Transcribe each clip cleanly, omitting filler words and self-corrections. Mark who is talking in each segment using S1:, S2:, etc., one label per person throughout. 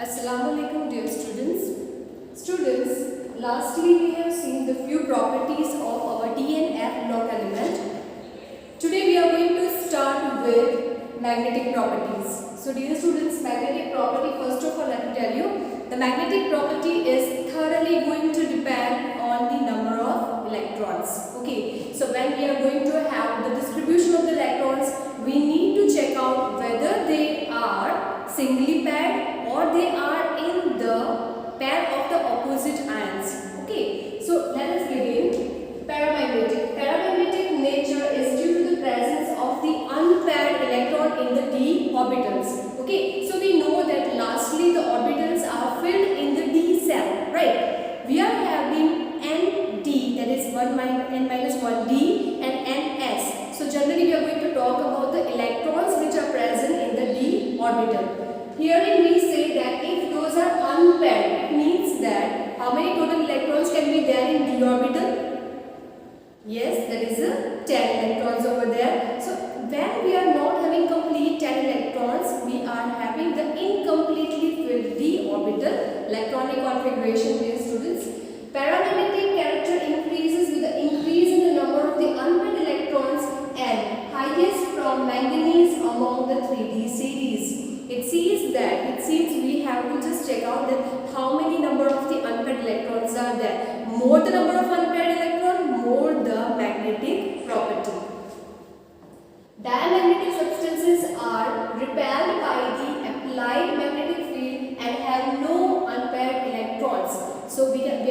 S1: Assalamu alaikum dear students. Students, lastly we have seen the few properties of our D and F block element. Today we are going to start with magnetic properties. So dear students, magnetic property, first of all let me tell you, the magnetic property is thoroughly going to depend on the number of electrons. Okay, so when we are going to have the distribution of the electrons, we need to check out whether they are singly paired or they are in the pair of the opposite ions. Okay, so let us begin. Paramagnetic. Paramagnetic nature is due to the presence of the unpaired electron in the d orbitals. Okay, so we know that lastly the orbitals are filled in the d cell, right? We are having nd, that is n minus 1d and ns. So generally we are going to talk about the electrons which are present in the d orbital. Herein we say that if those are unpaired, it means that how many total electrons can be there in d orbital? Yes, there is a 10 electrons over there. So when we are not having complete 10 electrons, we are having the incompletely filled d orbital electronic configuration, dear students. Paramagnetic character increases with the increase in the number of the unpaired electrons and highest from manganese among the 3d series. It seems we have to just check out that how many number of the unpaired electrons are there. More the number of unpaired electron, more the magnetic property. Diamagnetic substances are repelled by the applied magnetic field and have no unpaired electrons. So we can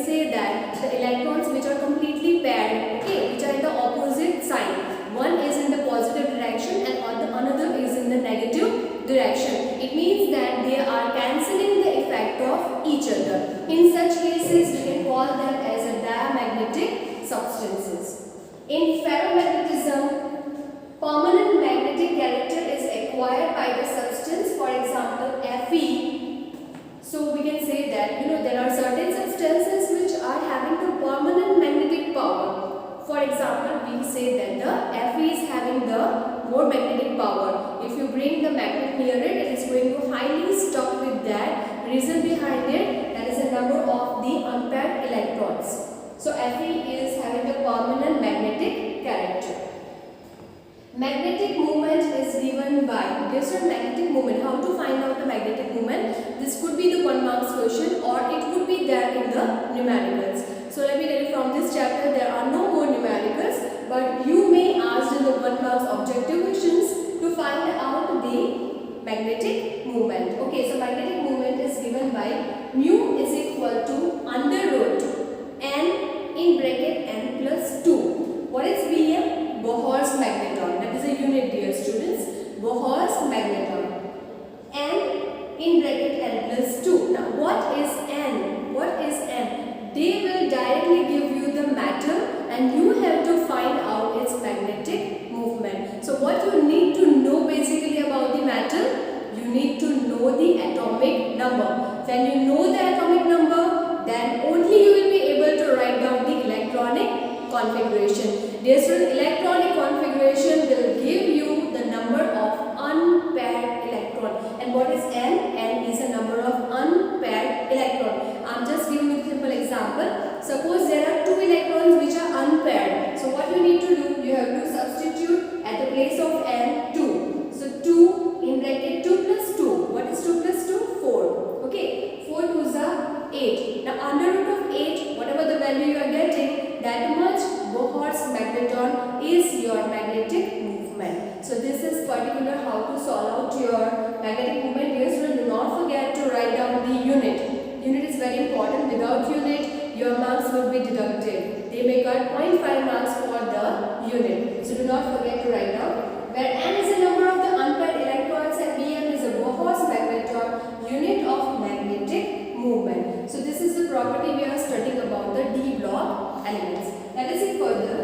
S1: say that the electrons which are completely paired, okay, which are in the opposite sign. One is in the positive direction and another is in the negative direction. It means that they are cancelling the effect of each other. In such cases, we can call them as a diamagnetic substances. In ferromagnetism, permanent magnetic character is acquired by the substance, for example, Fe. So we can say that there are certain substances which are having the permanent magnetic power. For example, we say that the Fe is having the more magnetic power. If you bring the magnet near it, it is going to highly stuck with that. Reason behind it, that is the number of the unpaired electrons. So Fe is having a permanent magnetic character. Magnetic moment is given by, just a magnetic moment. How to find out the magnetic moment? This could be the 1 marks question or it could be there in the numericals. So let me tell you, from this chapter there are no more numericals, but you may ask in the 1 marks objective questions to find out the magnetic moment. Okay, so magnetic moment is given by mu is equal to under root n in bracket n plus 2. What is Bm? Bohr's magneton. That is a unit, dear students. Bohr's magneton. N in bracket n plus 2. Now what is n? What is n? They will directly give you the matter and you have to find out its magnetic movement. So what you need to know basically about the matter? You need to know the atomic number. When you know the atomic number, then only you will be able to write down the electronic configuration. Dear student, electronic configuration will give you the number of unpaired electron. And what is n? N is a number of unpaired electron. I am just giving you a simple example. Suppose there are 2 electrons which are unpaired. So what you need to do? You have to substitute at the place of n 2. So 2 in bracket 2 plus 2. What is 2 plus 2? 4. Okay. 4 2s are 8. Now under root of 8, whatever the value you are getting, that much Bohr's magneton is your magnetic movement. So this is particular how to solve out your magnetic movement. Dear students, do not forget to write down the unit. Unit is very important. Without unit, your marks will be deducted. They may cut 0.5 marks for the unit. So do not forget to write down. Where n is the number of the unpaired electrons and Bm is a Bohr's magneton, unit of magnetic movement. So this is the property we are studying about the D block elements. Let us see further.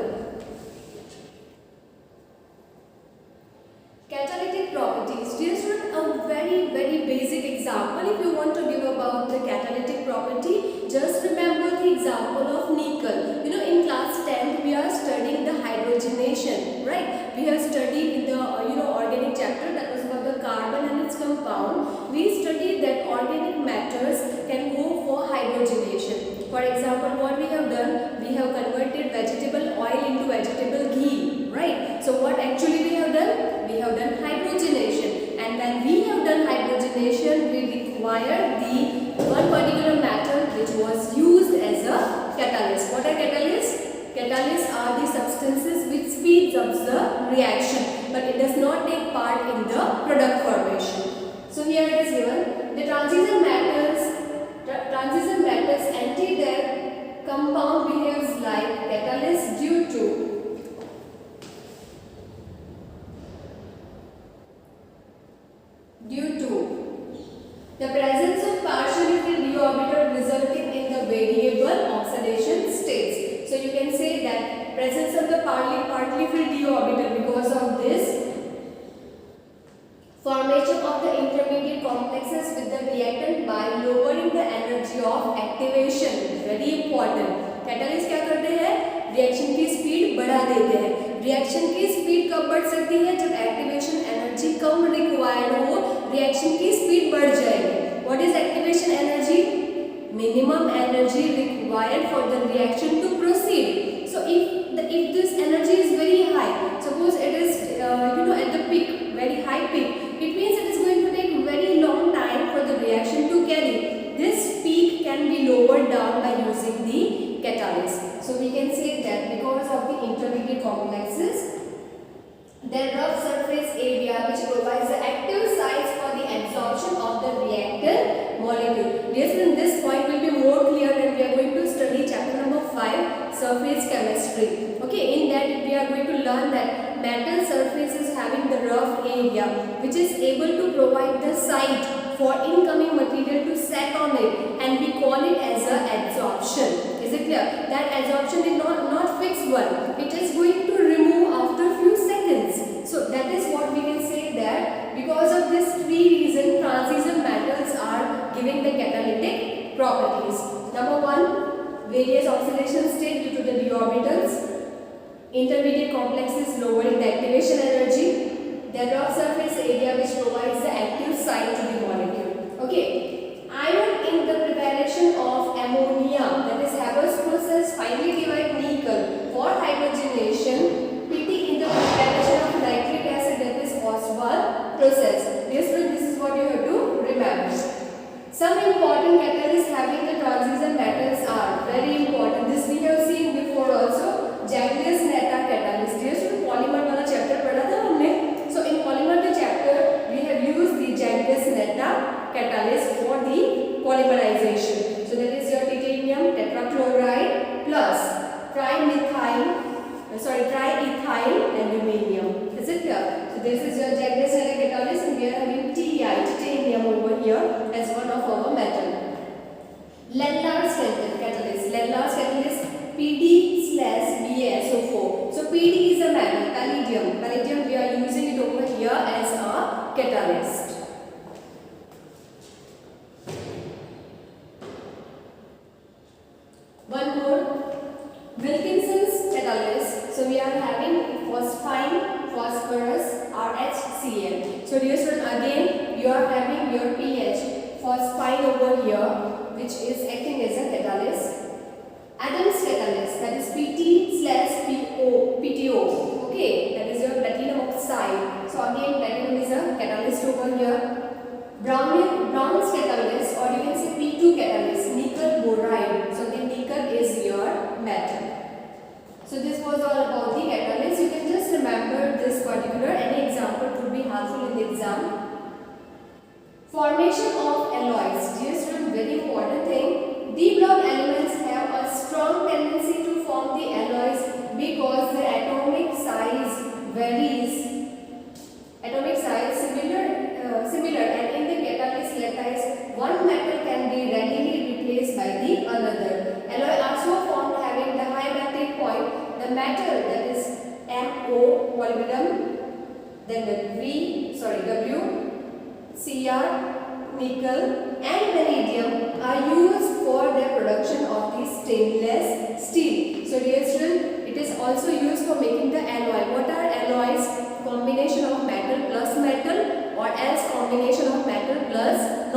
S1: Catalytic properties. Dear student, a very basic example if you want to give about the catalytic property, just remember the example of nickel. In class 10th we are studying the hydrogenation, right? We have studied in the organic chapter, that was about the carbon and its compound, we studied that organic matters can go for hydrogenation. For example, what we have done, we have converted vegetable oil into vegetable ghee, right? So what actually we have done? We have done hydrogenation, and when we have done hydrogenation, we require the one particular matter which was used as a catalyst. What are catalysts? Catalysts are the substances which speeds up the reaction, but it does not take part in the product formation. So here it is given, the transition matters enter their compound behaves like catalyst due to the presence of partially filled d orbital resulting in the variable oxidation states. So you can say that presence of the partly filled d orbital, because of this formation of the intermediate complexes with the reactant by lowering the energy of activation. Very important. Catalyst क्या करते हैं? Reaction की speed बढ़ा देते हैं. Reaction की speed कब बढ़ सकती है? जब एक्टिवेशन एनर्जी कम रिक्वायर्ड हो, रिएक्शन की स्पीड बढ़ जाएगी. What is activation energy? Minimum energy required for the reaction to proceed. So if this energy is very high, suppose it is at the peak, very high peak, it means it is going to take very long time for the reaction to carry. This peak can be lowered down by using the catalyst. So we can say that because of the intermediate complexes, their rough surface area which provides the active sites for the absorption of the reactant molecule. Yes, in this point will be more clear when we are going to study chapter number 5, surface chemistry. Okay, in that we are going to learn that metal surface is having the rough area which is able to provide the site for incoming material to set on it, and we call it as a adsorption. Is it clear? That adsorption is not fixed one. It is going to remove after few seconds. So that is what we can say, that because of this three reasons, transition metals are giving the catalytic properties. Number 1, various oxidation state due to the d orbitals. Intermediate complexes lowering the activation energy. The rough surface area which provides the active site to the molecule. Okay. Iron in the preparation of ammonia, that is Haber's process, finely divide nickel for hydrogenation. Pt in the preparation of nitric acid, that is Ostwald process. This is what you have to remember. Some important catalysts having the transition metals are very important. This we have seen before also. Jaglius-Natta catalyst. This polymer वाला chapter पढ़ा था हमने. So in polymer के chapter we have used the Jaglius-Natta catalyst for the polymerization. So that is your titanium tetrachloride plus trimethyl aluminium. Is it clear? So this is your Jaglius-Natta catalyst, and we are having Ti, titanium over here as one of our metal. Lennard's catalyst PD/BaSO4. So PD is a metal, palladium. Palladium we are using it over here as a catalyst. One more, Wilkinson's catalyst. So we are having phosphine, phosphorus, RHCl. So dear student, again you are having your PH, phosphine over here, which is acting as a catalyst. Adams catalyst, that is PTO. Okay, that is your platinum oxide. So again platinum is a catalyst over here. Brown's catalyst, or you can say P2 catalyst, nickel boride. So the nickel is your metal. So this was all about the catalyst. You can just remember this particular. Any example would be helpful in the exam. Formation of alloys. Dear student, very important thing. D-block elements have a strong tendency to form the alloys because their atomic size varies. Atomic size similar, and in the catalyst lattice, one metal can be readily replaced by the another. Alloy are so formed having the high melting point. The metal, that is MO, molybdenum, then the W, Cr, nickel and vanadium are used for the production of the stainless steel. So dear student, it is also used for making the alloy. What are alloys? Combination of metal plus metal, or else combination of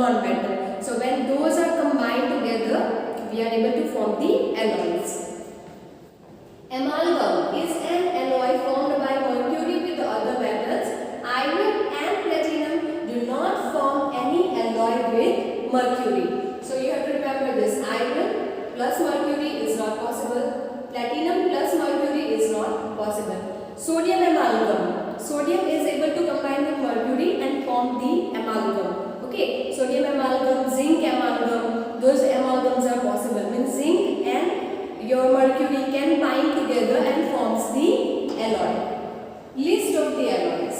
S1: non-metal. So when those are combined together, we are able to form the alloys. Amalgam is an alloy formed by mercury with other metals. Iron and platinum do not form any alloy with mercury. So you have to remember this: iron plus mercury is not possible. Platinum plus mercury is not possible. Sodium amalgam. Sodium is able to combine with mercury and form the amalgam. Okay, sodium amalgam, zinc amalgam, those amalgams are possible. Means zinc and your mercury can bind together and forms the alloy. List of the alloys.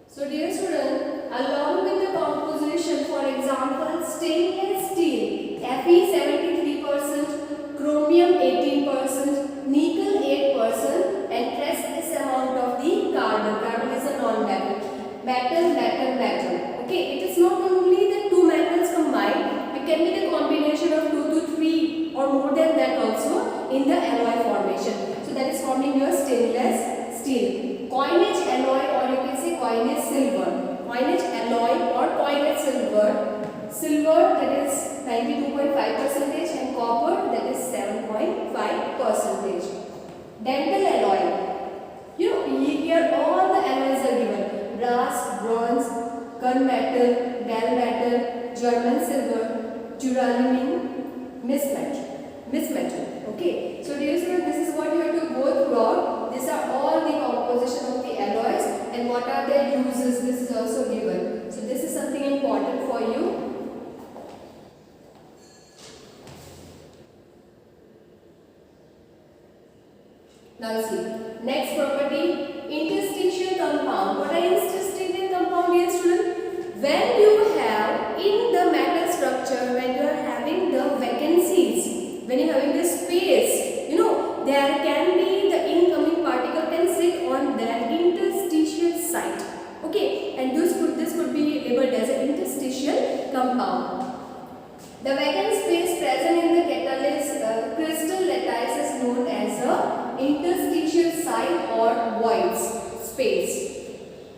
S1: So dear student, along with the composition, for example, stainless steel, Fe 73%, chromium 18%, nickel 8%, and trace amount of the carbon. Carbon is a non-metal. Metal. Okay, it is not only the two metals combined, it can be the combination of 2 to 3 or more than that also in the alloy formation. So that is forming your stainless steel. Coinage alloy, or you can say coinage silver. Coinage alloy or coinage silver. Silver, that is 92.5%, and copper, that is 7.5%. Dental alloy. You know, here all the alloys are given. Brass, bronze, gunmetal, metal, German silver, duralumin, mismetal. Okay, so dear students, this is what you have to go throughout. These are all the composition of the alloys and what are their uses. This is also given. So this is something important for you. Now see, next property, interstitial compound. What are interstitial compound, dear student? When you have in the metal structure, when you are having the vacancies, when you are having the space, you know, there can be the incoming particle can sit on that interstitial site. Okay, and this could be labeled as an interstitial compound. The vacant space present in the catalyst crystal lattice is known as a interstitial site or void space.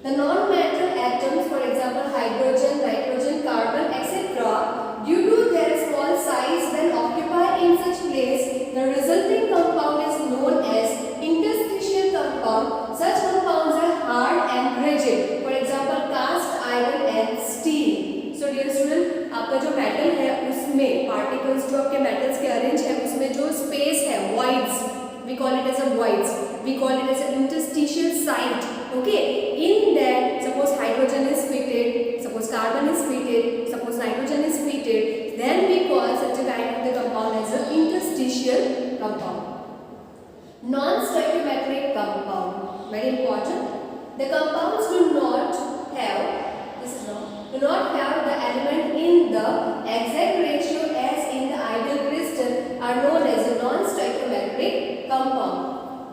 S1: The non-metal atoms, for example hydrogen, nitrogen, carbon, etc., due to their small size, when occupied in such place, the resulting compound is known as interstitial compound. Such compounds are hard and rigid. For example, cast iron and steel. So dear student, आपका जो metal है उसमें particles जो आपके metals के arrange है उसमें जो स्पेस है voids, we call it as a voids, we call it as an interstitial site. Okay, in that suppose hydrogen is fitted, suppose carbon is fitted, suppose nitrogen is fitted, then we call such a kind of the compound as an interstitial compound. Non-stoichiometric compound, very important. The compounds do not have the element in the exact ratio as in the ideal crystal are known as a non-stoichiometric compound.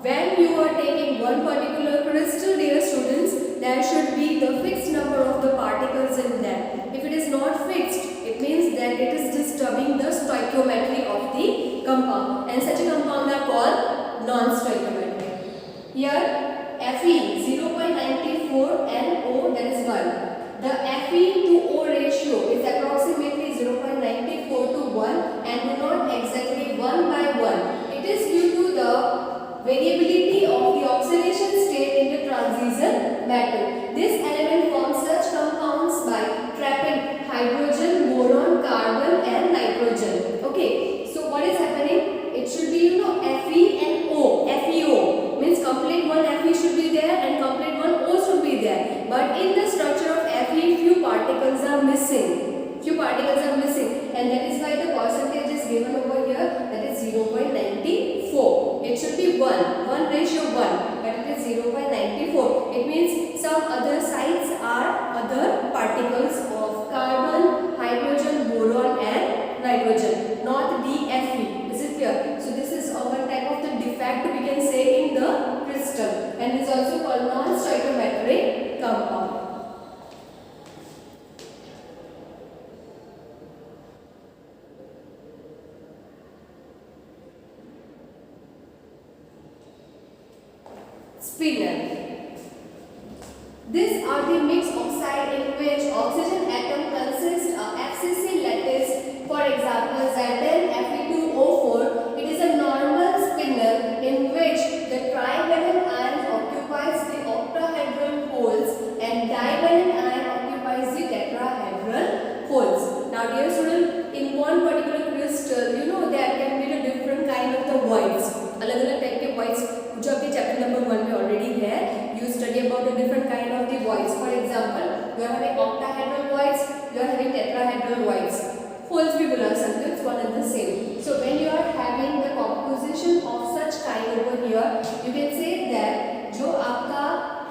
S1: When you are taking one particular crystal, dear students, there should be the fixed number of the particles in that. If it is not fixed, it means that it is disturbing the stoichiometry of the compound, and such a compound are called non-stoichiometric. Here Fe 0.94 and O, that is 1. The Fe to O ratio is approximately 0.94 to 1 and do not exactly 1 by 1. It is due to the variability of the oxidation state in the transition metal. This element forms such compounds by trapping hydrogen, boron, carbon and nitrogen. Okay, so what is happening? It should be, Fe and O. FeO means complete one Fe should be there and complete one O should be there. But in the structure of Fe, few particles are missing. And that is why the percentage is given over here, that is 0.94. It should be 1 ratio 1, but it is 0.94. It means some other sites are other particles of carbon, hydrogen, boron and nitrogen, not the Fe. Is it clear? So this is one type of the defect we can say in the crystal, and it is also called non-stoichiometric compound. Spinel. These are the mixed oxide in which oxygen atom consists of FCC lattice. For example, Zn Fe2O4. It is a normal spinel in which the trivalent ion occupies the octahedral holes and divalent ion occupies the tetrahedral holes. Now, dear student, in one particular crystal, you know there can be a different kind of the voids. अलग-अलग type के voids जो आपके chapter number 1 में already है. You study about the different kind of the voids. For example, you are having octahedral voids, you are having tetrahedral voids. Holes भी बुला सकते हो, it's one and the same. So when you are having the composition of such kind over here, you can say that जो आपका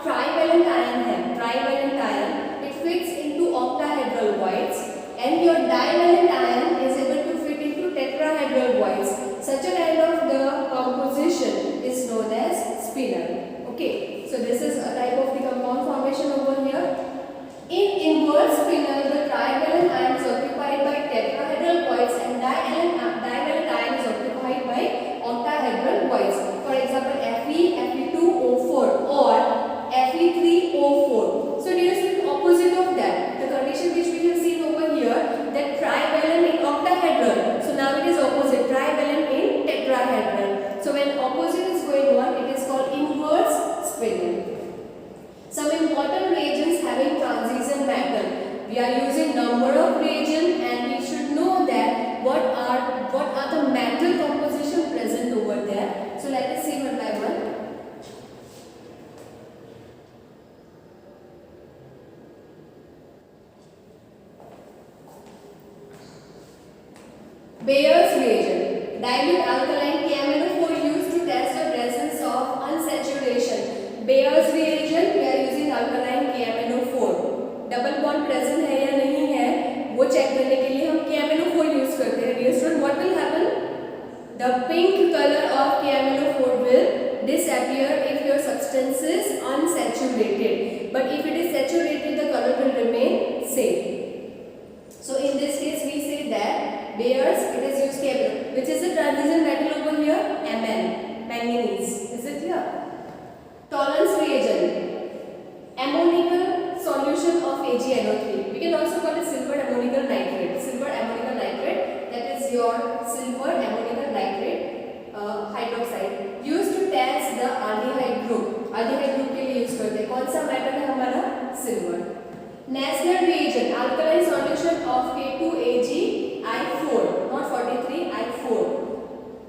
S1: trivalent ion है, trivalent ion, it fits into octahedral voids, and your divalent ion is able to fit into tetrahedral voids. Such a kind of the composition is known as spinel. Okay, so this is a type of the compound formation over here. In inverse spinel, the trivalent ion is occupied by tetrahedral voids and divalent ion is occupied by octahedral voids. For example, Fe, Fe2O4 or Fe3O4. So dear student, opposite of that, the condition which we have seen over here, that trivalent in octahedral. So now it is opposite, trivalent in tetrahedral. So when opposite is going on, it is called inverse spinel. Some important reagents having transition matter. We are using number of reagents and we should know that what are the metal composition present over there. So let us see one by one. Bayer's reagent, dilute alkaline KMnO4 used to test the presence of unsaturation. Bayer's reagent, we are using alkaline KMnO4. Double bond present है या नहीं है वो check करने के लिए हम KMnO4 use करते हैं. Dear student, what will happen? The pink color of KMnO4 will disappear if your substance is unsaturated. But if it is saturated, the color will remain same. So in this case, we say that Bayer's, it is used KMnO. Which is the transition metal over here? Mn, manganese. Is it clear? Tollens reagent, ammonical solution of AgNO3. We can also call it silver ammonical nitrate. Silver ammonical nitrate, that is your silver ammonical nitrate hydroxide, used to test the aldehyde group. Aldehyde group के लिए use करते हैं. कौन सा metal है हमारा? Silver. Nassler reagent, alkaline solution of K2Ag(I4), not 43, I4.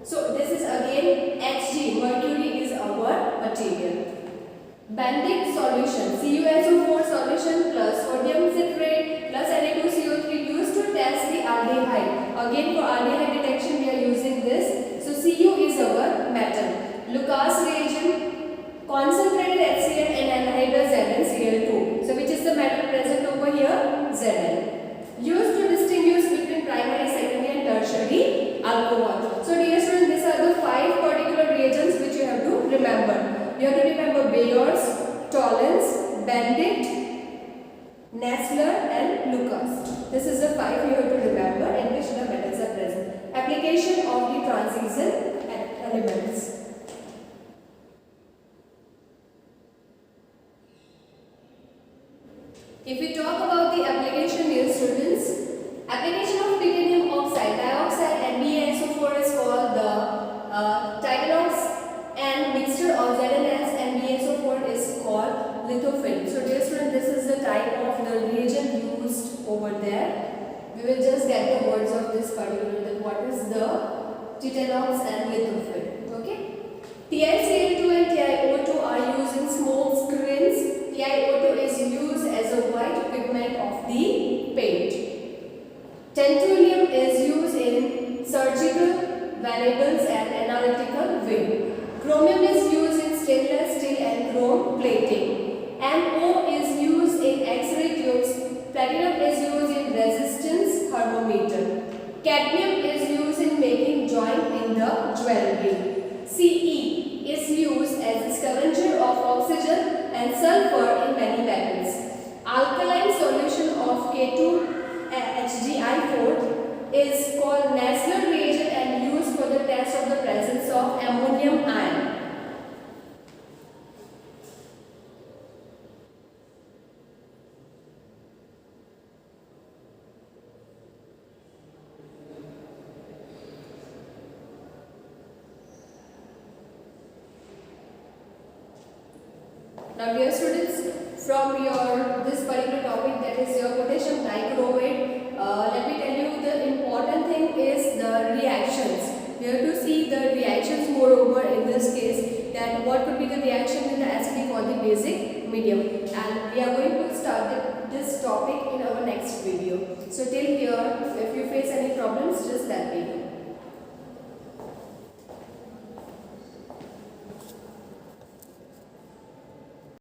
S1: So this is again Hg, mercury is our material. Bandic solution, CuSO4 solution plus sodium citrate plus Na2CO3 used to test the aldehyde. Again for aldehyde detection we are using this. So Cu is our metal. Lucas reagent, concentrated HCl and anhydrous ZnCl2. So which is the metal present over here? Zn. Used to distinguish between primary, secondary and tertiary alcohol. So dear students, these are the 5 particular reagents which you have to remember. You have to remember Bayer's, Tollens, Bandic, Nassler and Lucas. This is the 5 you have to remember in which the metals are present. Application of the transition elements. If we talk about the application, dear students, application of titanium oxide, dioxide and BaSO4 is called the Titanox, and mixture of ZnS and BaSO4 is called lithophane. So dear students, this is the type of the reagent used over there. We will just get the words of this particular, that what is the Titanox and lithophane. Okay. TiCl2 and TiO2 are used in smoke screens. TiO2 is used as a white pigment of the paint. Tantalum is used in surgical, variables and analytical way. Chromium is used in stainless steel and chrome plating. MO is used in X-ray tubes. Platinum is used in resistance thermometer. Cadmium is used in making joint in the jewelry. Ce is used as a scavenger of oxygen and sulfur in many metals. Alkaline solution of K2HgI4 is called Nassler reagent and used for the test of the presence of ammonium ion. Now dear students, from your this particular topic, that is your potassium dichromate, let me tell you the important thing is the reactions. We have to see the reactions moreover in this case, that what could be the reaction in the acidic or the basic medium, and we are going to start this topic in our next video. So till here, if you face any problems, just let me know.